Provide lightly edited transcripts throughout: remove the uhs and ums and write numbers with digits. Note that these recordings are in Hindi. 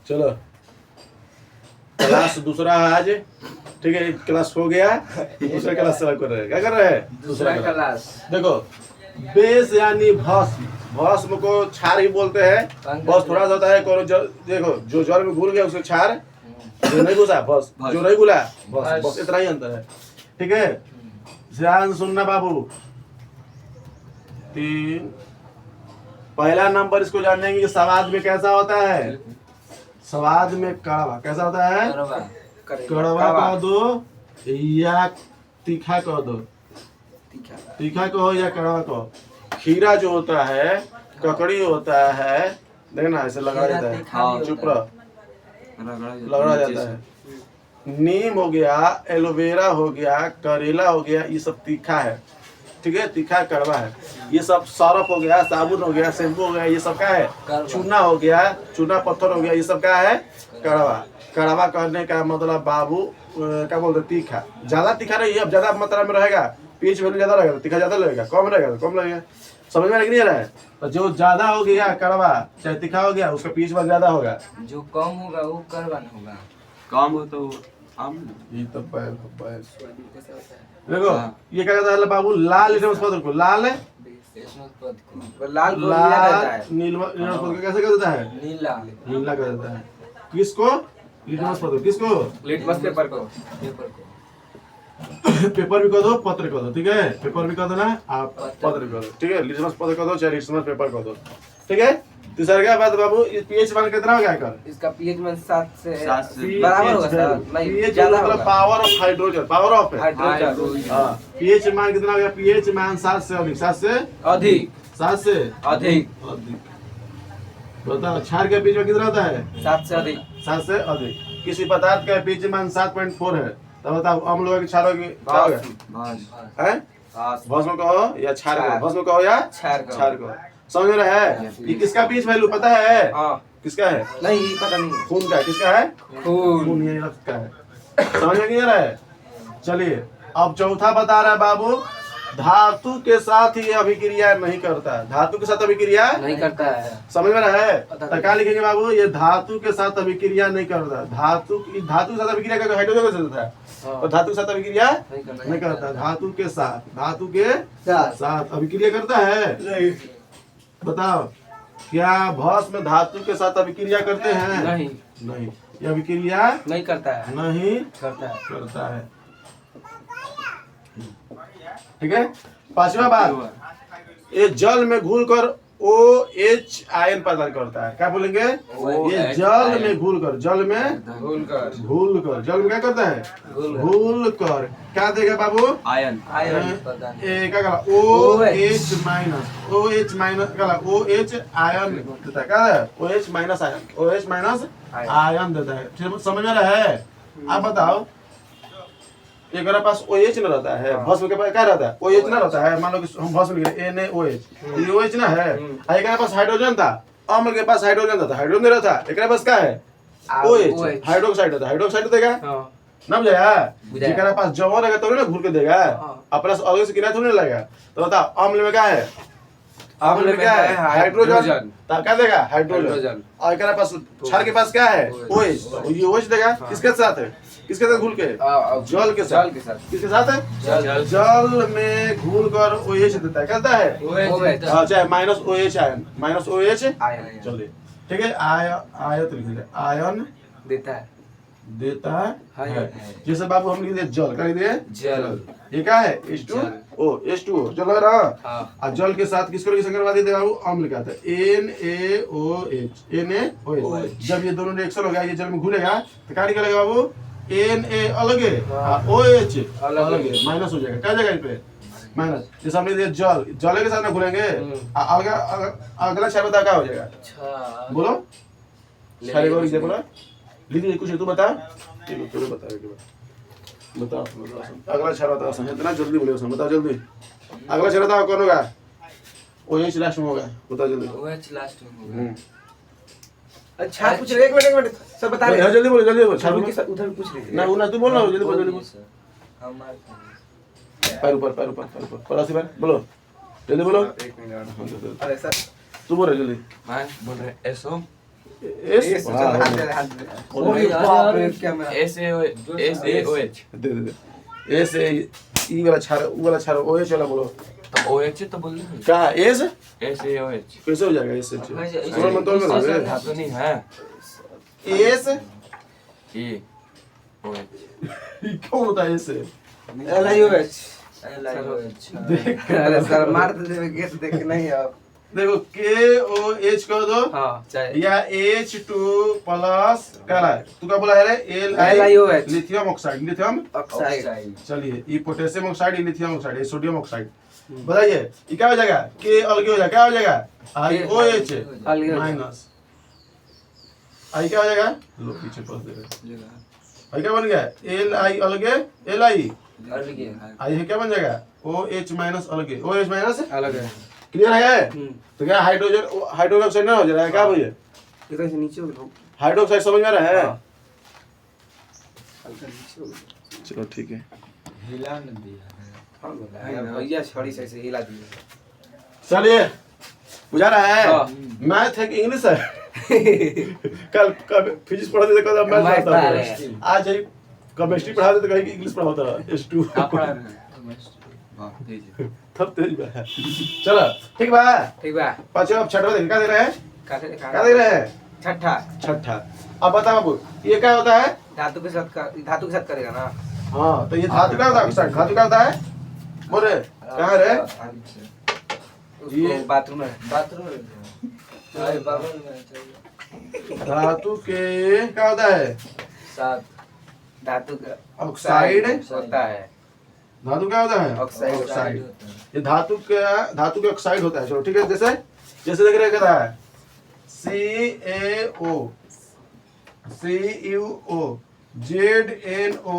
चलो क्लास दूसरा है आज, ठीक है। क्लास हो गया, दूसरा क्लास चला कर रहे हैं। क्या कर रहे हैं? दूसरा क्लास। देखो बेस यानी भस्म, भस्म को क्षार ही बोलते हैं। बस थोड़ा सा होता है देखो जो जल में घुल गया उसको क्षार, जो नहीं घुसा बस, जो नहीं घुला बस, बस इतना ही अंतर है, ठीक है। ध्यान सुनना बाबू। 3 पहला नंबर इसको जानेंगे कि स्वाद में कैसा होता है। स्वाद में कड़वा कैसा होता है? कड़वा कह दो या तीखा कह दो, तीखा कहो या कड़वा कहो। खीरा जो होता है, ककड़ी होता है, देखना ऐसे लगा जाता है, चुप रह, लगड़ा जाता है। नीम हो गया, एलोवेरा हो गया, करेला हो गया, ये सब तीखा है, ठीक है, तीखा कड़वा है। ये सब सरफ हो गया, साबुन हो गया, शैम्पू हो गया, ये सब क्या है? चूना हो गया, चूना पत्थर हो गया, ये सब क्या है? कड़वा। कड़वा करने का मतलब बाबू क्या बोलते? तीखा। ज्यादा तीखा नहीं, अब ज्यादा मात्रा में रहेगा, पीएच वैल्यू ज्यादा रहेगा, तीखा ज्यादा लगेगा, कम रहेगा तो कम लगेगा। समझ में नहीं आ रहा है? तो जो ज्यादा हो गया कड़वा चाहे तीखा हो गया, उसका पीएच वैल्यू ज्यादा होगा। जो कम होगा वो कड़वा होगा, कम हो तो आम। ये तो देखो ये क्या कहता है बाबू? लाल लिटमस पत्र को, लाल लाल लाल नीला लिटमस पत्र को कैसे कर देता है? नीला, नीला कर देता है। किसको? लिटमस पत्र। किसको? लिटमस पेपर को, पेपर भी कर दो, पत्र कर दो, ठीक है। पेपर भी कर दो ना, आप पत्र कर दो, ठीक है। लिटमस पत्र कर दो चाहे लिटमस पेपर कर दो, ठीक है। तीसरा क्या बात बाबू? पीएच मान कितना हो गया कर? इसका पीएच मान 7 से बराबर होगा सर। पीएच मतलब power of hydrogen, power of hydrogen. हां, पीएच मान कितना हो गया? पीएच मान 7 से अधिक, 7 से अधिक, 7 से अधिक। बताओ क्षार का पीएच कितना होता है? 7 से अधिक, 7 से अधिक। किसी पदार्थ का पीएच मान 7.4 है, तब बताओ अम्ल होगा कि क्षार होगा? क्या होगा? हैं? भस्म कहो या क्षार कहो? भस्म कहो या क्षार कहो? समझ रहे हैं? ये किसका पीएच वैल्यू पता है? किसका है? नहीं पता नहीं। खून का। किसका है? खून, ये रक्त का है। समझ में नहीं आ रहा है? चलिए अब चौथा बता रहा है बाबू, धातु के साथ ये अभिक्रिया नहीं करता है। धातु के साथ अभिक्रिया नहीं करता है। समझ में रहा है? तो क्या लिखेंगे बाबू? ये धातु के साथ अभिक्रिया नहीं करता। धातु के साथ अभिक्रिया करके हाइड्रोजन कैसे होता है? और धातु के साथ अभिक्रिया नहीं करता। धातु के साथ, धातु के साथ अभिक्रिया करता है? बताओ क्या भस्म धातु के साथ अभिक्रिया करते हैं? नहीं, नहीं, ये अभिक्रिया नहीं करता है, नहीं करता है, ठीक है। पांचवा बात, ये जल में घुलकर OH आयन पैदा करता है। क्या बोलेंगे? ये जल में घुलकर, जल में घुलकर, जल में क्या करता है? घुलकर क्या देगा बाबू? आयन। क्या कहा? OH माइनस, OH माइनस क्या? OH आयन देता है। क्या है? OH minus ion, OH minus ion देता है। समझ में रहा है? आप बताओ, एक पास OH न रहता है, भस्म के पास क्या रहता है? OH न रहता है। मान लो कि हम भस्म लिख रहे NaOH, ये OH ना है। एक पास हाइड्रोजन था, अम्ल के पास हाइड्रोजन था, हाइड्रोजन नहीं रहता। एक पास क्या है? OH, हाइड्रोक्साइड रहता है, हाइड्रोक्साइड देगा ना, बुझाया? जिसका पास जमा रहेगा तो ना घुल के देगा, अपना अलग से किनारे थोड़ी ना लगेगा। तो बताओ अम्ल में क्या है? अम्ल में क्या है? हाइड्रोजन। क्या देगा? हाइड्रोजन। और एक पास क्षार के पास क्या है? OH, ये OH देगा। किसके साथ है? किसके साथ घुल के? जल के साथ। किसके साथ है? जल में घुल कर OH देता है। कहता है चाहे minus OH ion, minus OH ion. चलिए ठीक है, आयत लिख दीजिए, आयन देता है। जैसे बाबू हम लिख दिए जल, क्या लिख दिए? जल। ये क्या है? H2O, जल है ना। और जल के साथ किसको संकरवा देते बाबू? अम्ल का था, NaOH, NaOH। जब ये दोनों रिएक्शन हो गया, ये जल में घुलेगा तो क्या निकलेगा बाबू? Na अलग है, OH अलग है, माइनस हो जाएगा। क्या जगह पे? माइनस। जैसे हमने दिया जल, जल के साथ में घुलेंगे, अगला क्षार बता क्या हो जाएगा? बोलो क्षार को लिख बोला, लिख दीजिए। कुछ तू बता, तू बताओ अगला क्षार बताओ। इतना जल्दी बोले, बताओ जल्दी। अगला क्षार बताओ कौन होगा? OH लास्ट में होगा, बताओ जल्दी। OH लास्ट में होगा। अच्छा पूछ रहे, एक मिनट सर बता रहे। जल्दी बोलो, जल्दी बोलो। छाबू के साथ उधर पूछ रहे ना ना, तू बोल ना, जल्दी बोल, जल्दी बोल। हमारे पैर ऊपर, पैर ऊपर, पैर ऊपर, परासी पैर बोलो, जल्दी बोलो। एक मिनट। अरे सर तू बोल रहे जल्दी। मैं बोल रहे एसो एस हाथ दे ओए बाप रे क्या मेरा SAOH they they S A ई वाला छाड़ वो वाला छाड़ ओ एच वाला बोलो तो OH तो बोल रहे कहाँ एस SAOH कैसे हो जाएगा एस एच वैसे मन तो में धातु नहीं है एस AOH क्यों होता है एस LIOH अच्छा अरे सर मार दे गेट देख नहीं अब देखो के ओ एच कर दो हां चाहे या H2 प्लस क्या है तू क्या बोला है रे LiOH lithium oxide lithium oxide चलिए ये पोटेशियम ऑक्साइड ये लिथियम ऑक्साइड ये सोडियम ऑक्साइड बताइए ये क्या हो जाएगा के अलग हो जाएगा क्या हो जाएगा IOH अलग माइनस आई क्या हो जाएगा लो पीछे पहुंच देगा आई क्या बन गया Li अलग Li आई है क्या बन जाएगा OH माइनस अलग OH माइनस अलग है क्लियर है तो क्या हाइड्रोजन हाइड्रोजन ऑक्साइड ना हो जाएगा क्या भैया ये तो नीचे हो गया हाइड्रोक्साइड समझ में आ रहा है हल्का नीचे हो गया चलो ठीक है हिला न दिया हां बोला है भैया छड़ी से हिला दिया चलिए बुझा रहा है हाँ। मैथ है कि इंग्लिश है कल फिजिक्स पढ़ाते थे कल मैथ मैथ पढ़ाता पढ़ा है आज ये केमिस्ट्री पढ़ाते थे कहीं इंग्लिश पढ़ाता है S2 आप पढ़ा रहे हैं हां दीजिए तब तेज है चलो ठीक बा ठीक बा पांचवा अब छठवा देखिए क्या दे रहे हैं काटे क्या दे रहे हैं छठा छठा अब बता बाबू ये क्या होता है धातु के साथ करेगा ना हाँ तो ये धातु क्या होता है ऑक्साइड धातु क्या होता है बोल रहे कहाँ रे ये ये- बाथरूम में बाथरूम अरे बाथरूम में चाहिए धातु के क्या होता है सात धातु का ऑक्साइड होता है धातु क्या होता है ऑक्साइड ऑक्साइड ये धातु के ऑक्साइड होता है चलो ठीक है जैसे जैसे देख रहे हैं क्या है CaO CuO ZnO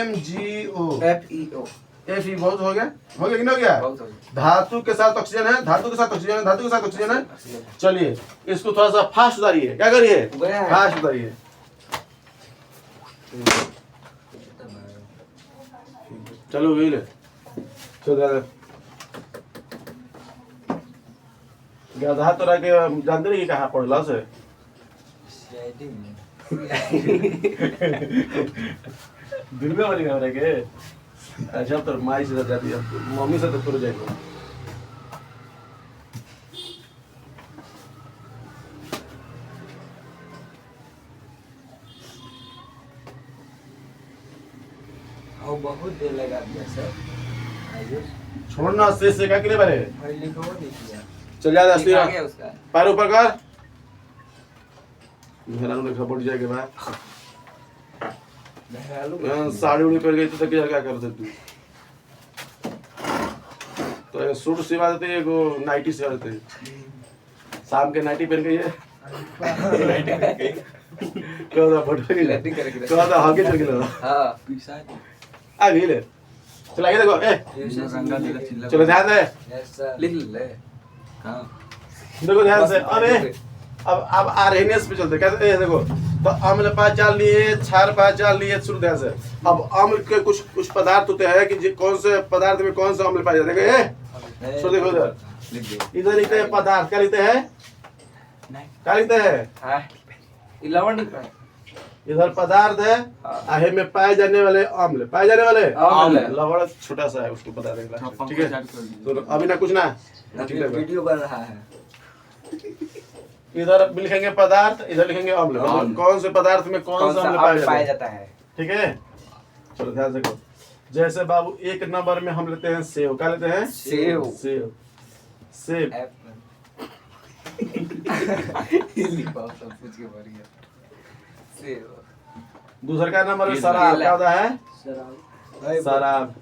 MgO FeO Fe बहुत हो गया कि नहीं हो गया बहुत हो गया धातु के साथ ऑक्सीजन है धातु के साथ ऑक्सीजन है धातु के साथ ऑक्सीजन है चलिए इसको थोड़ा सा फास्ट उतारिए क्या करिए गया है। फास्ट उतारिए चलो वील चलो गधा तो रह के जानते नहीं कि कहाँ पढ़ला से सीआईडी में दिल में वाली रह के अच्छा तो माई से जाती है मम्मी से तो तुर जाएगा और बहुत देर लगा दिया सर आयुष छोड़ना से क्या के लिए बारे भाई लिखो नहीं किया चल जा लिखा दस्ती गया उसका पैर ऊपर कर मेहरानू ने खबर जाएगा मैं साड़ी उड़ी पहन गई तो क्या करते तू तो ये सूट सिवा देते एगो नाइटी सिवा देते शाम के नाइटी पहन के ये कहता फोटो के लैटिंग करके कहता हॉकी चल के हां पिसा आ गई ले चल आइए देखो ए रंगा दिला चिल्ला चलो ध्यान दे यस सर लिख ले कहां देखो ध्यान से अरे अब आरएनएस पे चलते कहते हैं देखो तो अम्ल पहचान लिए क्षार पहचान लिए शुरू ध्यान से अब अम्ल के कुछ पदार्थ होते हैं कि कौन से पदार्थ में कौन सा अम्ल पाया जाता है सो देखो इधर लिख दे इधर लिखते हैं पदार्थ क्या लिखते हैं क्या लिखते हैं हां लवण लिख रहा है इधर पदार्थ है आहे में पाए जाने वाले अम्ल पाए जाने वाले अम्ल। लवण छोटा सा है उसको बता देंगे छप्पन ठीक है को चार्ट कर दीजिए। तो अभी ना कुछ ना ठीक है वीडियो बन रहा है इधर लिखेंगे पदार्थ इधर लिखेंगे अम्ल मतलब कौन से पदार्थ में कौन सा अम्ल पाया पाया जाता जाता है है ठीक है चलो ध्यान से करो जैसे बाबू एक नंबर में हम लेते हैं सेव क्या लेते हैं सेव सेव सेव लिखो सब कुछ के बढ़िया सेव दूसरा का नंबर है शराब क्या होता है शराब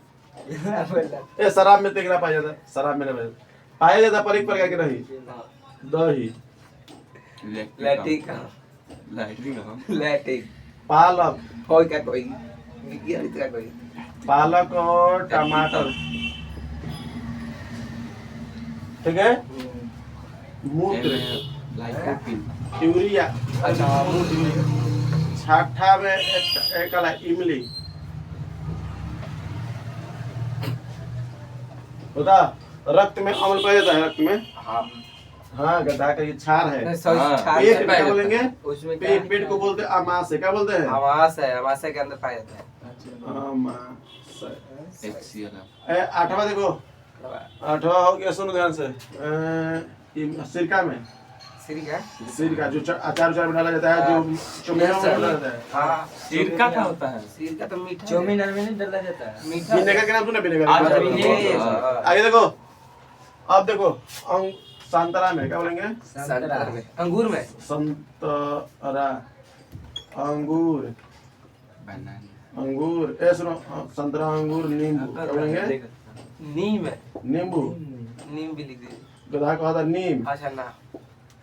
ए शराब में तेगड़ा पाया जाता है शराब में नहीं पाया जाता पर एक प्रकार के नहीं दही लैटिक लाइटिंग लैटिक पालक कोई क्या कोई विज्ञान इतना कोई पालक और टमाटर ठीक है मूत्र लाइकोपिन यूरिया अच्छा मूत्र छठा में एक वाला इमली होता रक्त में अम्ल पाया जाता है रक्त में हाँ हाँ गधा का ये छार है। सॉरी, हाँ, छाल पेट से क्या पाया बोलेंगे? जाता है। उसमें क्या है? पेट को बोलते हैं अमाशय। क्या बोलते हैं? अमाशय के अंदर पाया जाता है। अमाशय। एक्सियल आठवां देखो, आठवां हो गया, सुनो ध्यान से। सिरका में, सिरका सिरका जो अचार उचार में डाला जाता है, जो चुम्बक में डाला जाता है। हाँ, सिरका क्या होता है? सिरका तो मीठा है। चौमिन में नहीं डाला जाता है। मीठा विनेगर के नाम सुने? अच्छा, विनेगर। विनेगर। हाँ। आगे देखो, अब देखो संतरा में क्या बोलेंगे? संतरा में, अंगूर में, संतरा, अंगूर, बनाना अंगूर। सुनो, संतरा, अंगूर, नींबू। क्या बोलेंगे? नीम है, नींबू। नीम भी लिख दीजिए। गधा को आता नीम। अच्छा ना,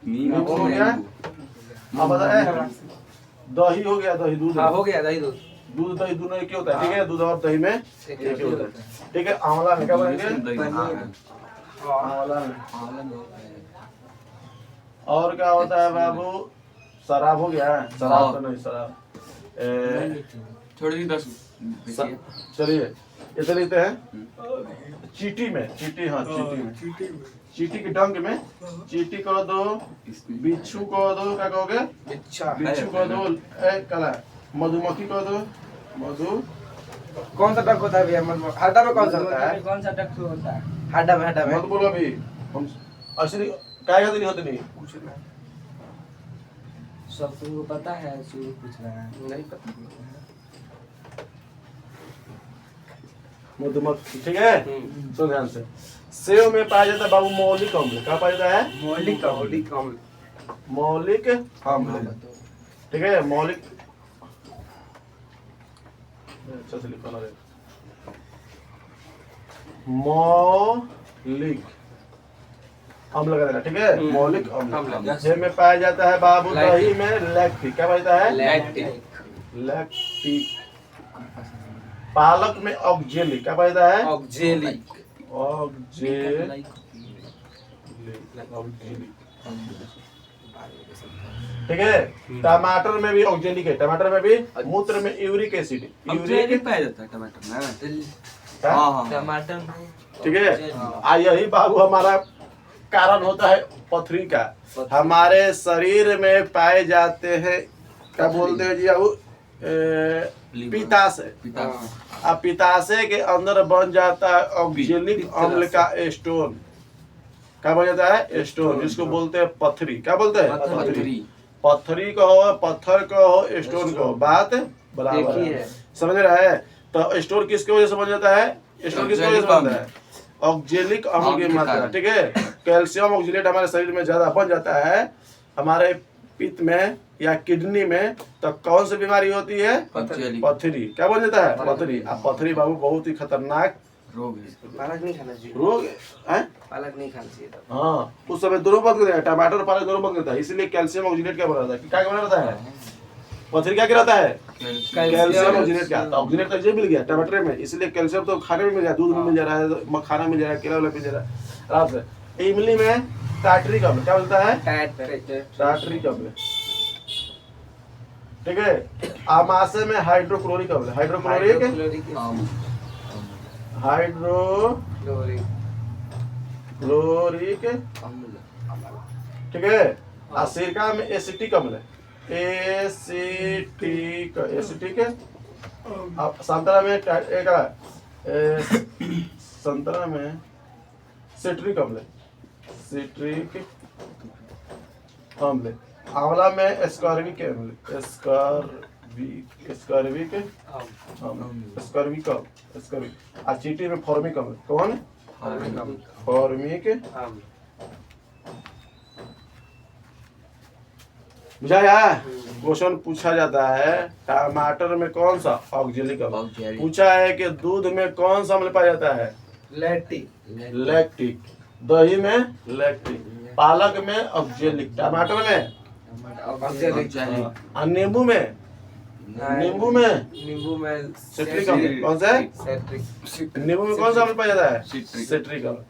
नींबू हो गया। अब बता, दही हो गया, दही दूध। हाँ हो गया, दही दूध। दूध दही दोनों एक ही होता है, ठीक है? दूध और दही में एक ही होता है, ठीक है? आंवला में क्या बोलेंगे? आंवला में। और क्या होता है बाबू? शराब हो गया। शराब तो नहीं, शराब छोड़ दी 10। चलिए इसे लिखते हैं चीटी में। चीटी, हाँ चीटी में, चीटी के डंक में। चीटी कह दो, बिच्छू कह दो, क्या कहोगे? अच्छा, बिच्छू कह दो, कला मधुमक्खी कह दो, मधु। कौन सा डक होता है भैया? हड्डा में कौन सा होता है? कौन सा डक होता है? हड्डा में, हड्डा में। मत बोलो अभी, हम असली क्या कहते नहीं होते नहीं। कुछ नहीं, सब तुमको पता है, शुरू पूछ रहा है। नहीं पता। मधुमक्खी, ठीक है? सुन ध्यान से। सेव में पाया जाता है बाबू मौलिक अम्ल। क्या पाया जाता है? मौलिक अम्ल। मौलिक अम्ल, ठीक है? मौलिक, अच्छा से लिखो ना रे। मौलिक अम्ल लगा देना, ठीक है? मौलिक अम्ल। जे में पाया जाता है बाबू दही में लैक्टिक। क्या पाया जाता है? लैक्टिक। लैक्टिक। पालक में ऑक्जेलिक। क्या पाया जाता है? ऑक्जेलिक। ऑक्जेलिक, ठीक है? टमाटर में भी ऑक्जेलिक है। टमाटर में भी, मूत्र में यूरिक एसिड। यूरिक पाया जाता है टमाटर में। हाँ? हाँ टमाटर में ठीक है? यही बाबू हमारा कारण होता है पथरी का। हमारे शरीर में पाए जाते हैं, क्या बोलते हैं जी बाबू? पित्ताशय। अब पित्ताशय के अंदर बन जाता है ऑक्जेलिक अम्ल का स्टोन। क्या बन जाता है? स्टोन, जिसको बोलते हैं पथरी। क्या बोलते हैं? पथरी। पथरी कहो, पत्थर कहो, स्टोन कहो, बात बराबर एक ही है। है। समझ रहा है? तो स्टोन किसकी वजह से बन जाता है? स्टोन किसकी वजह से बनता है? ऑक्जेलिक अम्ल की मात्रा, ठीक है? कैल्शियम ऑक्जेलेट हमारे शरीर में ज्यादा बन जाता है, हमारे पित्त में या किडनी में, तो कौन सी बीमारी होती है? पथरी। क्या बन जाता है? पथरी। अब पथरी बाबू बहुत ही खतरनाक रोग है। पालक नहीं खाना चाहिए। रोग है। पालक नहीं खाना चाहिए तब। हाँ, उस समय दोनों बंद कर देता है, टमाटर और पालक दोनों बंद करता है। इसीलिए कैल्शियम ऑक्जेलेट क्या बना रहता है? क्या बना रहता है? पथरी क्या रहता है? Calcium oxalate. क्या तो ऑक्जेलेट तो ये मिल गया टमाटर में, इसलिए कैल्शियम तो खाने में मिल रहा है, दूध में मिल जा रहा है, मखाना मिल जा रहा है, केला मिल जा रहा है आराम से। इमली में टाटरिक अम्ल। क्या बोलता है? टाटरिक अम्ल, ठीक है? आमाशय में हाइड्रोक्लोरिक अम्ल। हाइड्रोक्लोरिक, हाइड्रोक्लोरिक, ठीक है? सिरका में एसिटिक अम्ल। Acetic, acetic. अब संतरा में संतरा में सिट्रिक अम्ल। सिट्रिक अम्ल। आंवला में एस्कॉर्बिक अम्ल। एस्कॉर्बिक अम्ल। चींटी में फॉर्मिक अम्ल। कौन? फॉर्मिक। बुझाया? क्वेश्चन पूछा जाता है टमाटर में कौन सा? ऑक्जेलिक अम्ल। पूछा है कि दूध में कौन सा अम्ल पाया जाता है? लैक्टिक। दही में लैक्टिक। पालक में ऑक्जेलिक। टमाटर में ऑक्जेलिक। नींबू में, नींबू में सिट्रिक अम्ल। कौन सा है? नींबू में कौन सा अम्ल पाया जाता है? सिट्रिक अम्ल।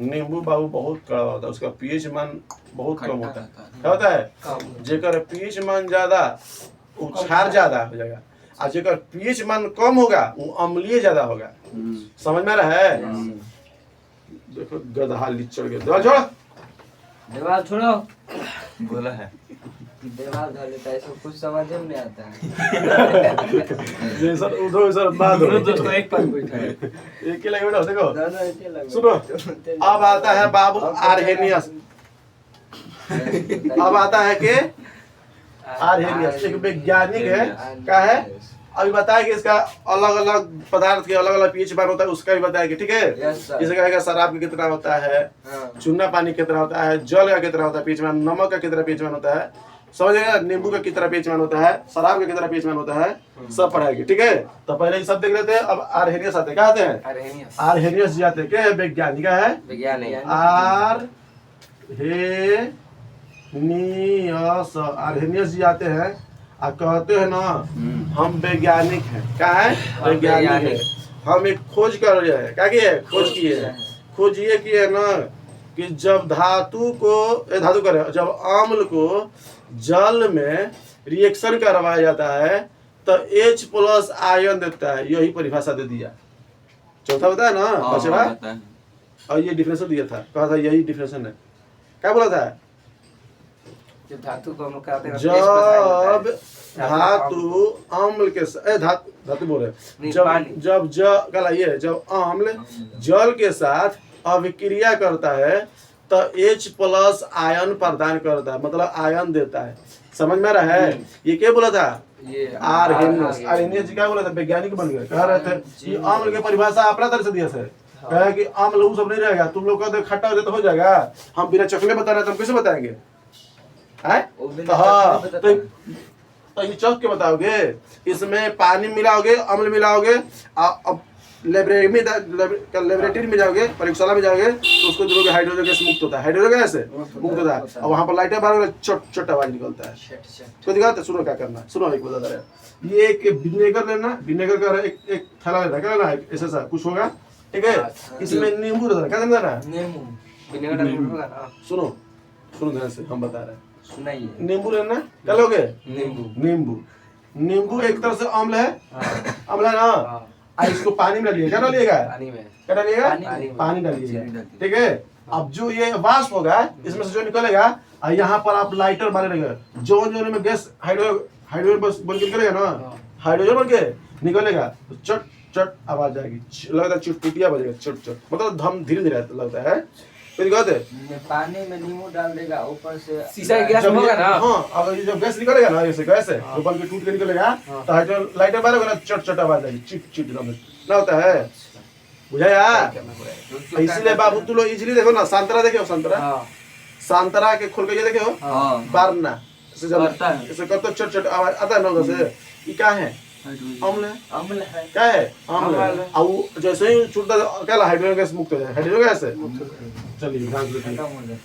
नींबू बाबू बहुत कड़ा होता है, उसका पीएच मान बहुत कम होता है। क्या होता है? जेकर पीएच मान ज्यादा वो क्षार ज्यादा हो जाएगा, और जेकर पीएच मान कम होगा वो अम्लीय ज्यादा होगा। समझ में आ रहा है? देखो गधा लिचड़ के दो छोड़, देवाल छोड़ो। बोला है देवाल धर लेता है, सब कुछ समझ में नहीं आता है। ये सर उधर सर बाद दोनों दोस्तों एक पास बैठा है। एक ही लगे बेटा देखो दोनों ऐसे लगे। सुनो अब आता है बाबू आर्हेनियस। अब आता है कि आर्हेनियस एक वैज्ञानिक है क्या है। अभी बताया कि इसका अलग अलग पदार्थ के अलग अलग पीएच मान होता है, उसका भी बताया कि ठीक है। Yes, sir. जैसे कहेगा शराब का कितना होता है, हाँ। चूना पानी कितना होता है, जल का कितना होता है पीएच मान, नमक का कितना पीएच मान होता है, समझिएगा, नींबू का कितना पीएच मान होता है, शराब का कितना पीएच मान होता है, सब पढ़ाएगी ठीक है। तो पहले ये सब देख लेते हैं। अब आर्हेनियस आते हैं, क्या आते हैं? आर्हेनियस। आर्हेनियस जी आते हैं, क्या है? वैज्ञानिक है वैज्ञानिक। आर्हेनियस जी आते हैं और कहते हैं ना हम वैज्ञानिक हैं। क्या है? वैज्ञानिक है। हम एक खोज कर रहे हैं। क्या किए? खोज किए हैं। खोज ये किए ना कि जब धातु करे जब अम्ल को जल में रिएक्शन करवाया जाता है तो H+ आयन देता है। यही परिभाषा दे दिया। चौथा बताया ना बचवा। और ये डिफिनेशन दिया था, कहा था यही डिफिनेशन है। क्या बोला था? जब धातु को हम कहते हैं जब धातु अम्ल के धातु बोले जब अम्ल जल के साथ अभिक्रिया करता है तो H+ आयन प्रदान करता है, मतलब आयन देता है। समझ में रहा है? ये क्या बोला था? ये आर्हेनियस। आर्हेनियस जी क्या बोला था? वैज्ञानिक बन गए। कह रहे थे कि अम्ल की परिभाषा अपना तरह से दिया है। कहे कि अम्ल वो सब नहीं रहेगा, तुम लोग कहते खट्टा हो जाए तो हो जाएगा। हम बिना चखले बता रहे तो हम कैसे बताएंगे? तो हाँ तो ये चख के बताओगे। इसमें पानी मिलाओगे, अम्ल मिलाओगे, अब लेबोरेटरी में जाओगे, प्रयोगशाला में जाओगे तो उसको देखोगे हाइड्रोजन गैस मुक्त होता है। हाइड्रोजन गैस मुक्त होता है और वहां पर लाइटें मारोगे छोटा आवाज निकलता है। तो दिखाते सुनो क्या करना। सुनो एक बता रहा है। ये एक विनेगर लेना, विनेगर का एक थैला लेना। क्या लेना? ऐसा सा कुछ होगा ठीक है। इसमें नींबू रहना। क्या देना? नींबू। विनेगर होगा ना। सुनो ध्यान से हम बता रहे हैं। सुनाइए। नींबू लेना। क्या लोगे? नींबू। नींबू एक तरह से अम्ल है। अम्ल है ना। इसको पानी में डालिए। क्या डालिएगा? पानी में। क्या डालिएगा? पानी डालिएगा ठीक है। अब जो ये वाष्प होगा इसमें से जो निकलेगा और यहाँ पर आप लाइटर मारेंगे, जो में गैस हाइड्रोजन बन के निकलेगा ना, हाइड्रोजन बन के निकलेगा तो चट चट आवाज आएगी, लगता है चुटपुटिया बजेगा, चट चट, मतलब धम धीरे धीरे लगता है। पानी में नींबू डाल देगा, ऊपर से शीशा का गिलास होगा ना। हाँ, अगर जब गैस निकलेगा ना, जैसे गैस है ऊपर के टूट के निकलेगा तो हाइड्रोजन लाइटर मारोगे ना, चट चट आवाज आएगी, चिट चिट ना होता है। बुझाया? इसलिए बाबू तू लोग इजीली देखो ना, संतरा देखे हो? संतरा के खोल के ये देखे हो? बारना ऐसे करते चट चट आवाज आता है ना उधर से। ये क्या है? अम्ल है। क्या है? अम्ल है। और जैसे ही छूटता क्या हाइड्रोजन गैस मुक्त हो जाए। हाइड्रोजन गैस है। चलिए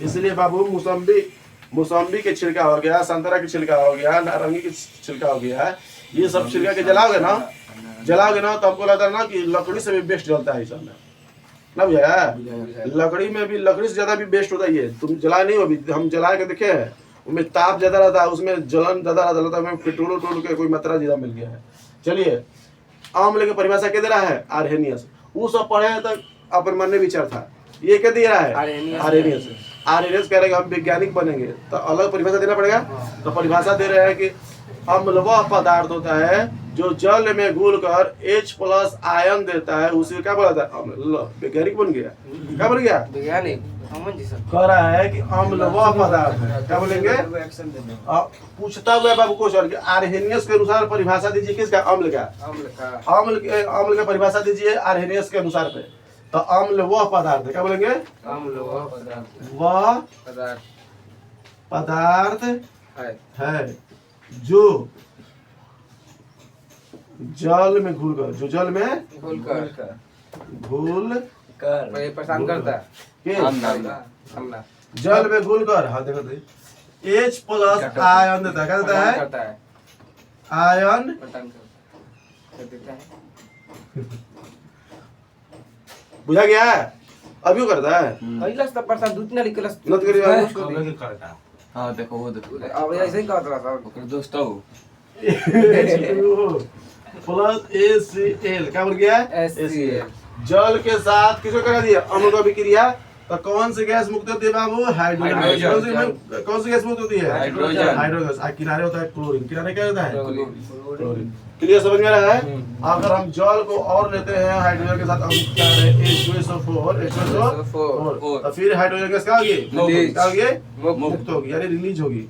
इसलिए बाबू मौसम्बी के छिलका हो गया, संतरा के छिलका हो गया, नारंगी के छिलका हो गया, ये सब छिलका के जलाओगे ना तो हमको लगता है ना कि लकड़ी से भी बेस्ट जलता है। सब ना बुझाया? लकड़ी में भी, लकड़ी से ज्यादा भी बेस्ट होता है ये। तुम जलाए नहीं हो, अभी हम जला के देखे हैं, उसमें ताप ज्यादा रहता है, उसमें जलन ज्यादा रहता है, पेट्रोल के कोई मात्रा ज्यादा मिल गया है। चलिए अम्ल की परिभाषा क्या दे रहा है? आर्हेनियस। वो सब पढ़े तक अपन मन में विचार था। ये क्या दे रहा है? आर्हेनियस। आर्हेनियस कह रहे हैं हम वैज्ञानिक बनेंगे तो अलग परिभाषा देना पड़ेगा। तो परिभाषा दे रहे हैं कि अम्ल वह पदार्थ होता है जो जल में घुलकर H+ आयन देता है, उसे क्या बोला था? अम्ल। वैज्ञानिक बन गया। क्या बन गया? वैज्ञानिक कह रहा है कि अम्ल वह पदार्थ है। क्या बोलेंगे? पूछता हुआ बाबू क्वेश्चन, आर्हेनियस के अनुसार परिभाषा दीजिए। किसका? अम्ल का। अम्ल का परिभाषा दीजिए आर्हेनियस के अनुसार पे। तो अम्ल वह पदार्थ है। क्या बोलेंगे? अम्ल वह पदार्थ है जो जल में घुलकर, जो जल में घुल परेशान करता है। जल में घुलकर, हाँ देखो H+ आयन देता है। क्या देता है? आयन बुझा गया? अभी करता है नत करिए। हाँ देखो वो देखो अब ऐसे ही कहता था ओकर दोस्त हो +ACl। क्या बोल गया? HCl। जल के साथ किसको करा दिया? अम्ल का अभिक्रिया तो कौन सी गैस मुक्त होती है बाबू? हाइड्रोजन। कौन सी गैस मुक्त होती है? हाइड्रोजन। हाइड्रोजन। किनारे होता है क्लोरीन। किनारे क्या होता है? क्लोरीन। क्लियर समझ में आ रहा है? अगर हम जल को और लेते हैं हाइड्रोजन के साथ, हम क्या है H2SO4 तो फिर हाइड्रोजन गैस क्या होगी? क्या होगी? मुक्त होगी, यानी रिलीज होगी।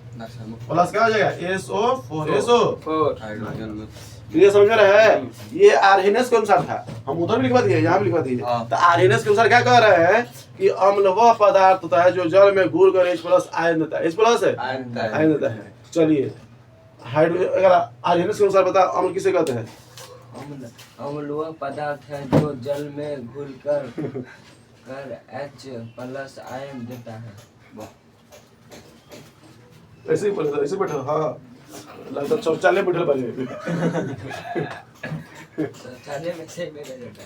प्लस क्या हो जाएगा? SO4 हाइड्रोजन क्लियर समझ में रहा है? ये आर्हेनेस के अनुसार था, हम उधर भी लिखवा दिए, यहाँ भी लिखवा दिए। तो आर्हेनेस के अनुसार क्या कह रहे हैं कि अम्ल वह पदार्थ होता है जो जल में घुल कर H+ आयन देता है। H+ आयन देता है। चलिए हाइड्रोजन आर्हेनेस के अनुसार बता, अम्ल किसे कहते हैं? अम्ल वह पदार्थ है जो जल में घुलकर H+ आयन देता है। ऐसे ही पढ़ो, ऐसे बैठो। हाँ लगता शौचालय बैठल बने। शौचालय में से मेरा जाता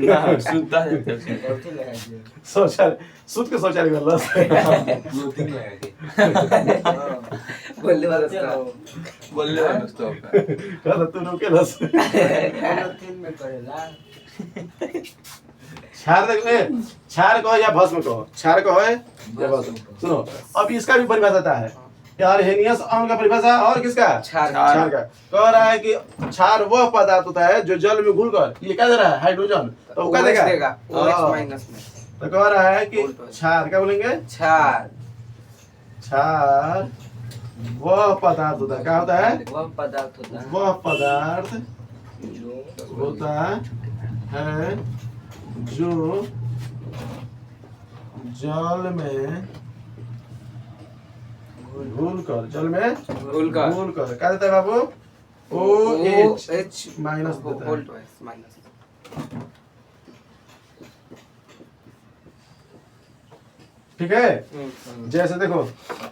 ना सुनता है है। कौन लगा दिया? शौचालय सुत के शौचालय में लस। ब्लूथिंग लगा के बोलने वाला था। बोलने वाला दोस्तों का कहता तू रुके लस। तीन में करेला। क्षार देख ले, क्षार कहो या भस्म कहो, क्षार कहो या भस्म। सुनो अब इसका भी परिभाषा आता है। आर्हेनियस अम्ल का परिभाषा और किसका? क्षार का। कह रहा है कि क्षार वह पदार्थ होता है जो जल में घुलकर, ये क्या दे रहा है? हाइड्रोजन। तो वो क्या देगा? OH माइनस में। तो कह रहा है कि क्षार क्या बोलेंगे? क्षार क्षार वह पदार्थ होता है, क्या होता है? वह पदार्थ होता है वह पदार्थ जो होता है जो जल में घुलकर, जल में घुलकर क्या देता है बाबू? OH माइनस देता है। माइनस। ठीक है? जैसे देखो,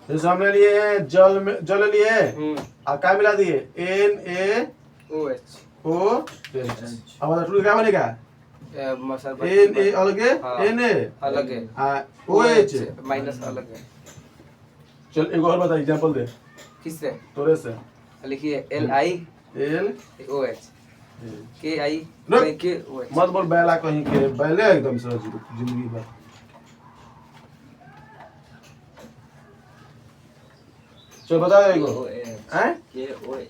जैसे हमने लिए जल लिए और क्या मिला दिए? NaOH। अब टू क्या बनेगा? Na अलग है, Na अलग है, OH माइनस अलग है। चल एक और बता, एग्जांपल दे किससे? तोरे से। लिखिए LiOH KI मत बोल बैला कहीं के, बैले एकदम से जिंदगी भर। चल बता दे को हैं? के ओ एच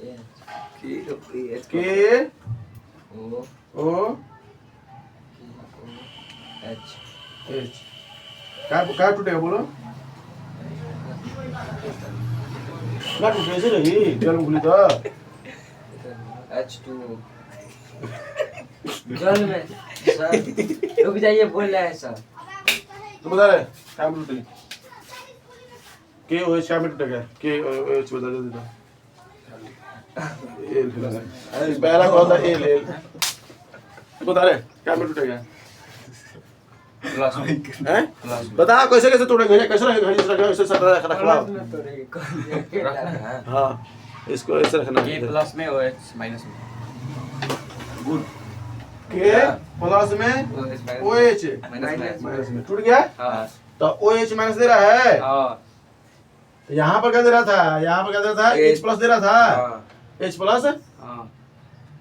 क्या टूटेगा बोलो? ना टूटे ऐसे रही जल में घुली तो। H2O जल में सर रुक जाइए, बोल रहा है सर। तो बता रहे क्या टूटे? के ओ एच क्या में टूटेगा? के ओ एच बता दे देता। एल पहला कौन था? एल एल बता रहे क्या में टूटेगा? प्लस हैं? बता कैसे कैसे तोड़ेंगे? कैसे रखेगा? ऐसे सट रखना। हाँ इसको ऐसे रखना। K प्लस में OH माइनस में। गुड। के प्लस में OH माइनस में टूट गया। हाँ तो OH माइनस दे रहा है। हाँ यहाँ पर क्या दे रहा था? यहाँ पर क्या दे रहा था? H प्लस दे रहा था। H प्लस हाँ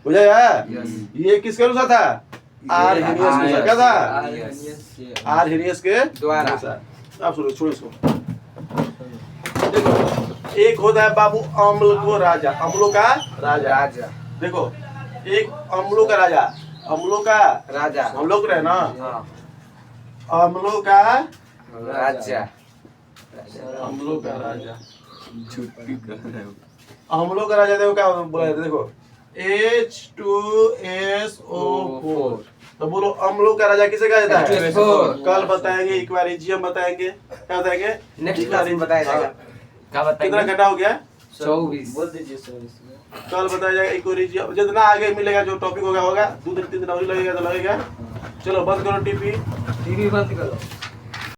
बुझा यार? यस। ये किसके अनुसार था? आर्हेनियस के अनुसार। क्या था? आर्हेनियस के द्वारा। आप सुनो, छोड़ो इसको। देखो एक होता है बाबू अम्ल को राजा, अम्लों का राजा। देखो एक अम्लों का राजा, अम्लों का राजा। हम लोग रहे ना, हाँ अम्लों का राजा। अम्लों का राजा, छुट्टी कर रहे हो। अम्लों का राजा। देखो क्या बोला जाता है? देखो H2SO4। तो बोलो अम्लों का राजा किसे कहा जाता है? H2SO4। कल बताएंगे, इक्वारिजियम बताएंगे, क्या बताएंगे? नेक्स्ट क्लास में बताया जाएगा। क्या कितना बताएंगे? घंटा हो गया? 24। बोल दीजिए सर इसमें। कल बताया जाएगा इक्वारिजियम। जितना आगे मिलेगा जो टॉपिक होगा 2 दिन 3 दिन और लगेगा तो लगेगा। चलो बंद करो टीवी। टीवी बंद करो।